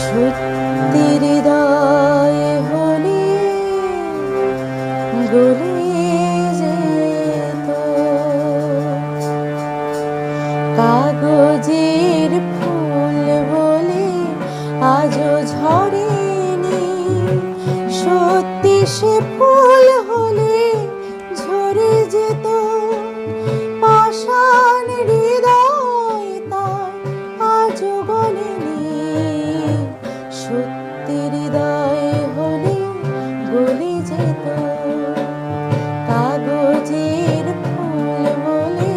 সত্যি হৃদয় হলে গলে যেত কাগজের ফুল বলে আজও ঝরেনি, সত্যি সে ফুল হলে ঝরে যেত পাষাণ হৃদয় তাই আজও গলেনি। সত্যি হৃদয় হলে গলে যেত কাগজের ফুল বলে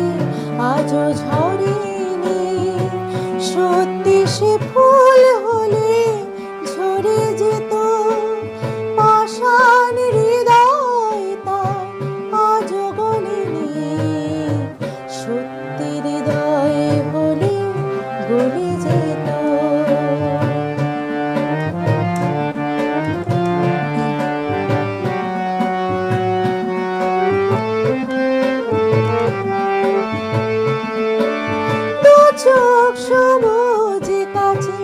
আজও ঝরেনি, সত্যি সে ফুল হলে ঝরে যেত পাষাণ হৃদয় তাই আজও গলেনি। সত্যি হৃদয় হলে গলে যেত। দু চোখ সবুজ কাছে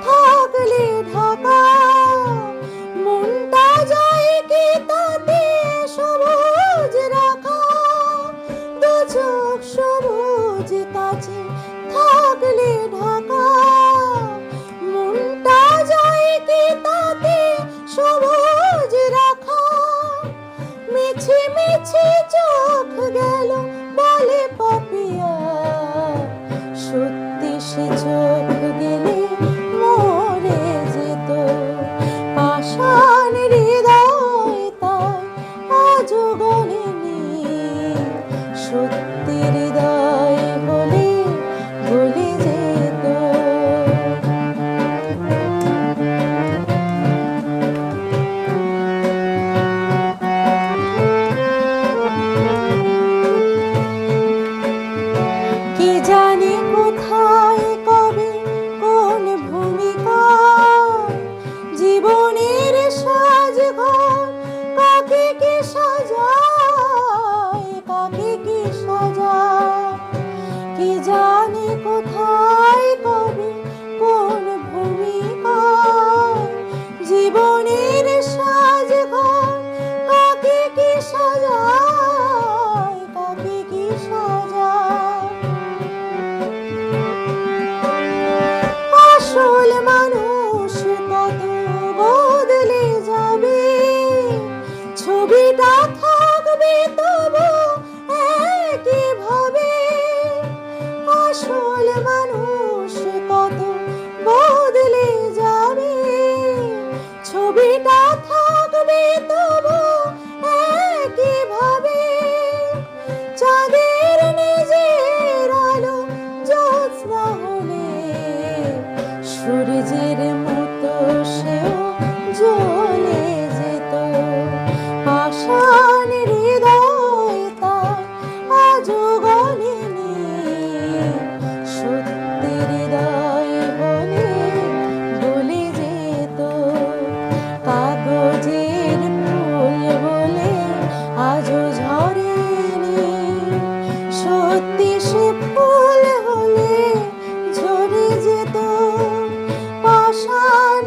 থাকলে ঢাকা, মনটা যায় কি তাতে সবুজ রাখা। দু চোখ সবুজ কাছে থাকলে ঢাকা, মনটা যায় কি তাতে সবুজ রাখা। মিছি মিছি চোখ গেল বলে পাপিয়া, সত্যি সে চোখ গেলে মরে যেত পাষাণ হৃদয় তাই আজও গলেনি। সত্যি হৃদয় হলে গলে যেত। কি জানি কোথায় কবে কোন ভূমিকায় জীবনের সাজঘর কাকে কি সাজায়, কাকে কি সাজায়। কি জানি কোথায় কবে কোন ভূমিকায় জীবনের সাজঘর কাকে কি সাজায়, কাকে কি সাজায়। আসল মানুষ কত বদলে যাবে, ছবিটা থাকবে তবু একই ভাবে। আসল মানুষ কত বদলে যাবে, ছবিটা থাকবে তবু একই ভাবে। চাঁদের নিজের আলো জ্যোৎস্না হলে সূর্যের মতো সেও জ্বলে যেত পাষাণ হৃদয় তাই আজও গলেনি। সত্যি হৃদয় হলে গলে যেত কাগজের ফুল বলে আজও ঝরেনি, সত্যি সে ফুল হলে ঝরে যেত পাষাণ